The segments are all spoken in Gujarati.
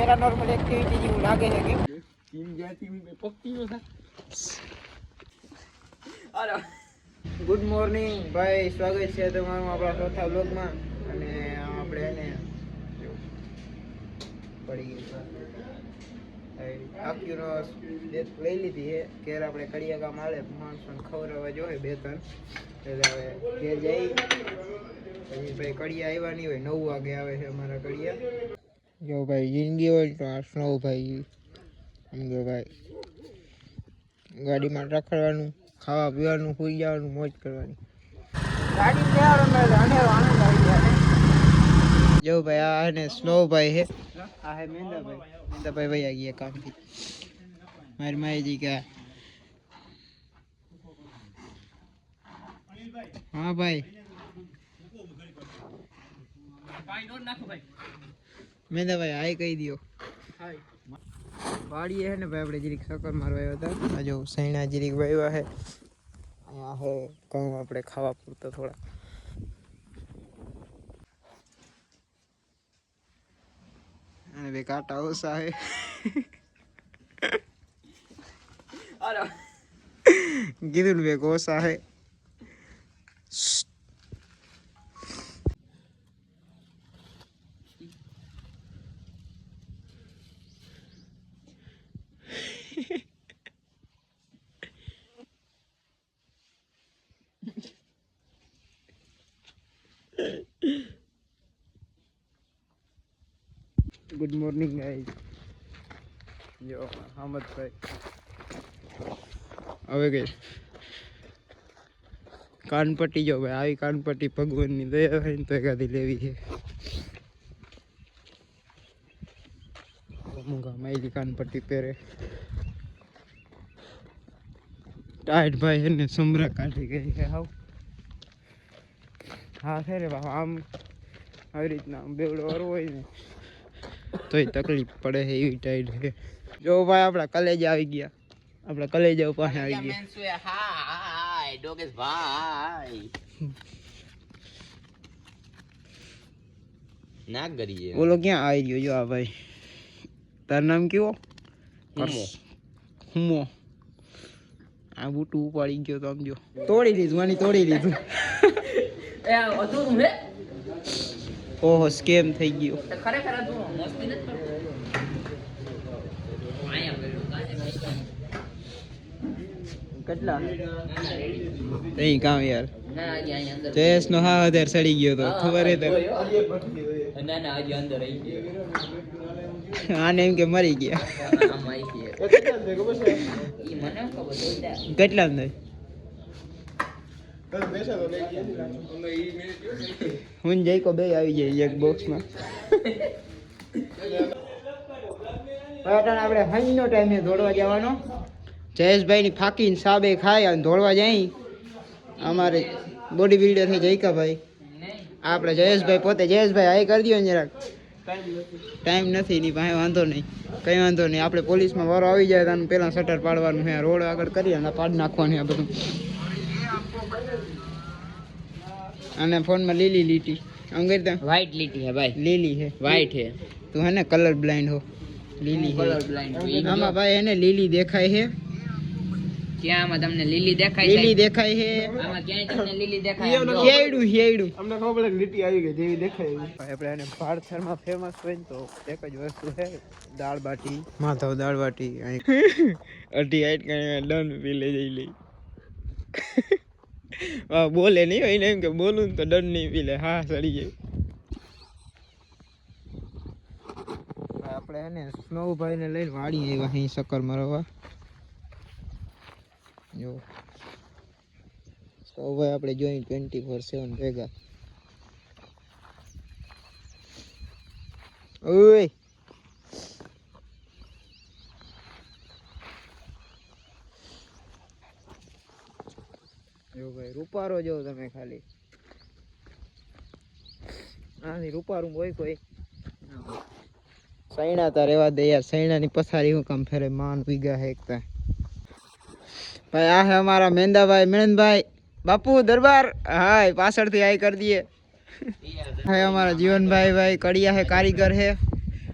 પેરાનોર્મલ એક્ટિવિટી જેવું લાગે છે કે ટીમ ગયા ટીમ પક્કી નો અરે ગુડ મોર્નિંગ ભાઈ, સ્વાગત છે તમારું આપણા ચોથા બ્લોગમાં. અને આપણે એને પડી આખીનો લઈ લીધી છે ઘેર. આપણે કડિયા કામ આલે માણસોને ખવડાવવા જોઈએ બે ત્રણ, એટલે હવે ઘેર જઈ પછી ભાઈ કડિયા આવ્યા નહીં હોય, 9 વાગે આવે છે અમારા કડિયા. જો ભાઈ જિંદગી હોય તો આ સ્નો ભાઈ સમજો ભાઈ, ગાડીમાં રખડવાનું, ખાવા પીવાનું, સુઈ જવાનું, મોજ કરવાની. ગાડી અંધેરો આનંદ આવી જાય. જો ભાઈ આ ને સ્નો ભાઈ છે, આ હે મેંદાભાઈ ભાઈ આ ગયા કામથી. મારી માયજી કે હા ભાઈ મેંદાભાઈ હાય કહી દો. વાડીએ છે ને ભાઈ આપણે જીરીક સકર મારવા આવ્યા હતા. આ જો સૈણા જીરીક વાવ્યા છે. અહીંયા હે ઘઉં આપણે ખાવા પૂરતો થોડા. અને બે કાંટા ઓછા છે. કીધું ને બે ઓછા છે. Good morning guys. જો અહમદભાઈ હવે ગઈ કાનપટ્ટી. જો ભાઈ આવી કાનપટ્ટી ભગવાનની દયા હોય ને તો એકાદી લેવી છે. મૂંગા માયલી કાનપટ્ટી પહેરે. ટાઈટ ભાઈ એને સમરા કાઢી ગઈ છે હાવ. હા છે રે બાપા, આમ આવી રીતના બેવડો વાળો હોય ને તોય તકલીફ પડે છે, એવી ટાઈટ છે. જો ભાઈ આપણા કલેજા આવી ગયા, આપણા કલેજા પાસે આવી ગયા. હાય ડોગેશ ભાઈ ના કરીએ. બોલો ક્યાં આવી ગયો? જો આ ભાઈ, તારું નામ કેવો? હુમો. આ બૂટું ઉપાડી ગયો તો આમ જો તોડી લીધું, આની તોડી લીધું. ઓહો સ્કેમ થઈ ગયો. ખરેખર મસ્તી નથી કરતો. કેટલા તઈ કામ યાર? જયેશ નો હા અત્યારે સડી ગયો તો ખબર હે તને? ના ના હજી અંદર આવી ગયો. આને એમ કે મરી ગયા. કેટલા અંદર હું જઈ કો બે આવી જાય એક બોક્સમાં. આપણે હંજનો ટાઈમે દોડવા જવાનો. જયેશભાઈ ની ફાકીને સાબે ખાય અને દોડવા જાય. અમારે બોડી બિલ્ડર થઈ જઈકા ભાઈ. આપણે જયેશભાઈ પોતે. જયેશભાઈ હાઈ કરી દો ને જરાક. ટાઈમ નથી ની પાસે. વાંધો નહીં, કઈ વાંધો નહીં. આપણે પોલીસમાં વારો આવી જાય તો પેલા શટર પાડવાનું છે. રોડ આગળ કરી અને પાડ નાખવાનું આ બધું. અને ફોનમાં લીલી લીટી અંગર વ્હાઈટ લીટી હે ભાઈ. લીલી છે, વ્હાઈટ હે. તું હે ને કલર બ્લાઇન્ડ હો. લીલી કલર બ્લાઇન્ડ. આમાં ભાઈ એને લીલી દેખાય છે. ક્યાં આમાં તમને લીલી દેખાય છે? લીલી દેખાય છે આમાં ક્યાંય તમને લીલી દેખાય? હેડું હેડું અમને ખબર પડે લીટી આવી ગઈ જેવી દેખાય એવી. આપણે એને ભારતમાં ફેમસ હોય ને તો એક જ વસ્તુ છે, દાળ બાટી. માધવ દાળ બાટી. અઢી આઈટ કઈ ડન પી લે જઈ લઈ. બોલે નહીં હોય ને એમ કે બોલું ને તો ડન નહીં પી લે. હા સડી જાય. આપણે એને સ્નોભાઈ ને લઈને વાળી આવ્યા અહીં ચક્કર મારવા. જો સ્નોભાઈ આપણે જોઈ 24/7 ભેગા. ઓય જો ભાઈ રૂપારો જો તમે ખાલી. આની રૂપારું હોય કોઈ સૈણા તાર રેવા દે યાર. સૈણા ની પથારી હું કામ ફેરે? માન વીગા હે એકતા. ભાઈ આ હે અમારા મેંદાભાઈ, મિણનભાઈ બાપુ દરબાર. હાય પાછળથી હાય કરી દઈએ. હે અમારા જીવનભાઈ ભાઈ કડિયા હે, કારીગર હે.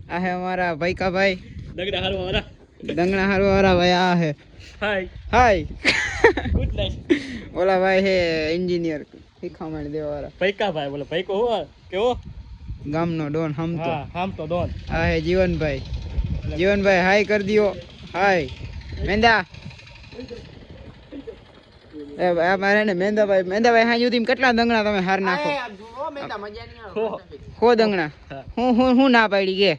આ હે અમારા ભાઈ કા ભાઈ દગડા હારવા વાળા દંગણા હારવા વાળા ભાઈ આ હે હાય હાય ગુડ નાઈટ ઓલા ભાઈ હે એન્જિનિયર શીખામણ દેવા વાળા પૈકા ભાઈ બોલે પૈકો હોવા કેવો ગામનો ડોન હમ તો હા હામ તો ડોન આ હે જીવનભાઈ જીવનભાઈ હાય કરી દિયો હાય મેંદા એ મારે ને મેંદાભાઈ હા સુધી કેટલા દંગણા તમે હાર નાખો હો દંગણા હું ના પાડી કે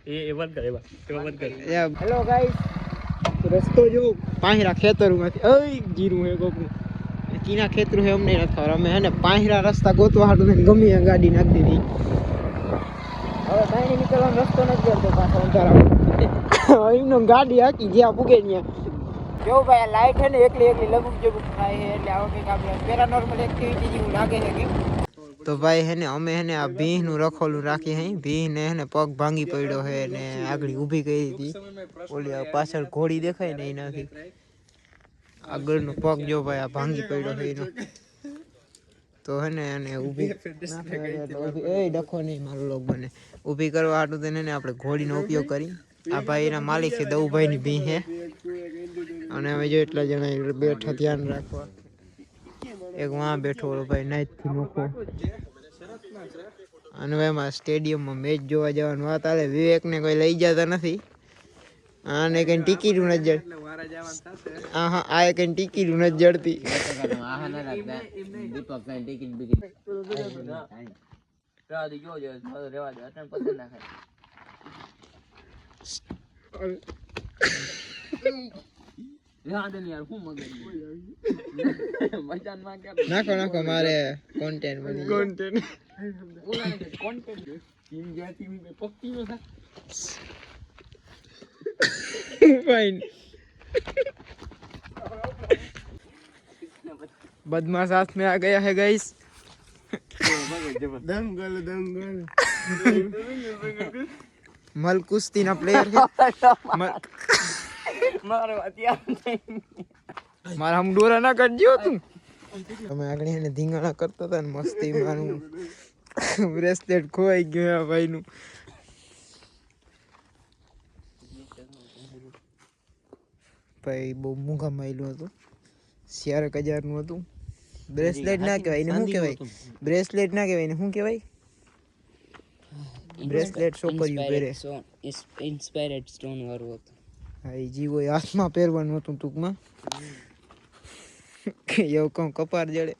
એ બંધ કર એવા બંધ કર હેલો ગાઈસ રસ્તો જો પાંહરા ખેતરમાંથી ઓય જીરું હે કોકનું કીના ખેતર હે અમને નથી ખબર અમે હે ને પાંહરા રસ્તા ગોતવા હાટું થઈને ગમે ત્યાં ગાડી નાખી દીધી હવે કાંઈ નીકળવાનો રસ્તો નથી કરતો પાછો અંધારા એમનો ગાડી હાકી જ્યાં પૂગે ત્યાં કેવું ભાઈ આ લાઈટ હે ને એકલી લગુક જગુક થાય છે એટલે આવો કંઈક આપણે પેરાનોર્મલ એક્ટિવિટી જેવું લાગે છે કે તો ભાઈ હે ને અમે હે ને આ ભીંનું રખોલું રાખી હે ભીંને હે ને પગ ભાંગી પડ્યો હે ને આગળ ઊભી કરી હતી ઓલી આ પાછળ ઘોડી દેખાય ને એનાથી આગળનો પગ જો ભાઈ આ ભાંગી પડ્યો છે એનો તો હે ને એને ઊભી એ ડખો નહીં મારું લોક બને ઊભી કરવા હાટું તેને ને આપણે ઘોડીનો ઉપયોગ કરી આ ભાઈ એના માલિક છે દઉભાઈની ભીં હે અને અમે જો એટલા જણા બેઠા ધ્યાન રાખવા એક વાં બેઠો ઓલો ભાઈ નાઈટથી નોખો અને હવે એમાં સ્ટેડિયમમાં મેચ જોવા જવાની વાત આવે વિવેકને કોઈ લઈ જતા નથી આને કઈ ટિકિટું નથી જડતી હા આ કઈ ટિકિટું નથી જડતી નાખો મારે કોન્ટેન્ટ बदमाश हाथ में आ गया है गाइस दंगल मल कुश्ती ना प्लेयर है मारा हम डोरा ना कर दियो तुम અમે આગળ એને ધીંગાણા કરતા હતા ને મસ્તી મારું બ્રેસલેટ ખોવાઈ ગયું આ ભાઈનું ભાઈ બહુ મૂંઘા માયલું હતું 1000 નું હતું બ્રેસલેટ ના કહેવાય એને શું કહેવાય બ્રેસલેટ ના કહેવાય એને શું કહેવાય બ્રેસલેટ છોકરીઓ પહેરે ઇન્સ્પાયર્ડ સ્ટોન વાળું હતું હા એ જીવો હાથમાં પહેરવાનું હતું ટૂંકમાં એવું કહું કપાર જડે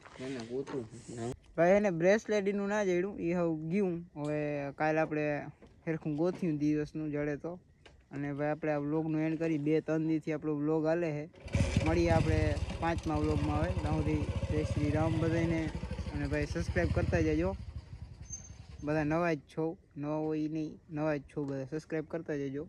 ભાઈ એને બ્રેસલેટ એનું ના જડ્યું એ હવે ગયું હવે કાલે આપણે હેરખું ગોથ્યું દિવસનું જડે તો અને ભાઈ આપણે આ વ્લોગનું એન્ડ કરી 2-3 દીથી આપણો વ્લોગ હાલે છે મળીએ આપણે 5મા વ્લોગમાં આવે ત્યાં સુધી જય શ્રી રામ બધાને અને ભાઈ સબસ્ક્રાઈબ કરતા જજો બધા નવા જ છો નવા હોય નહીં નવા જ છો બધા સબસ્ક્રાઈબ કરતા જજો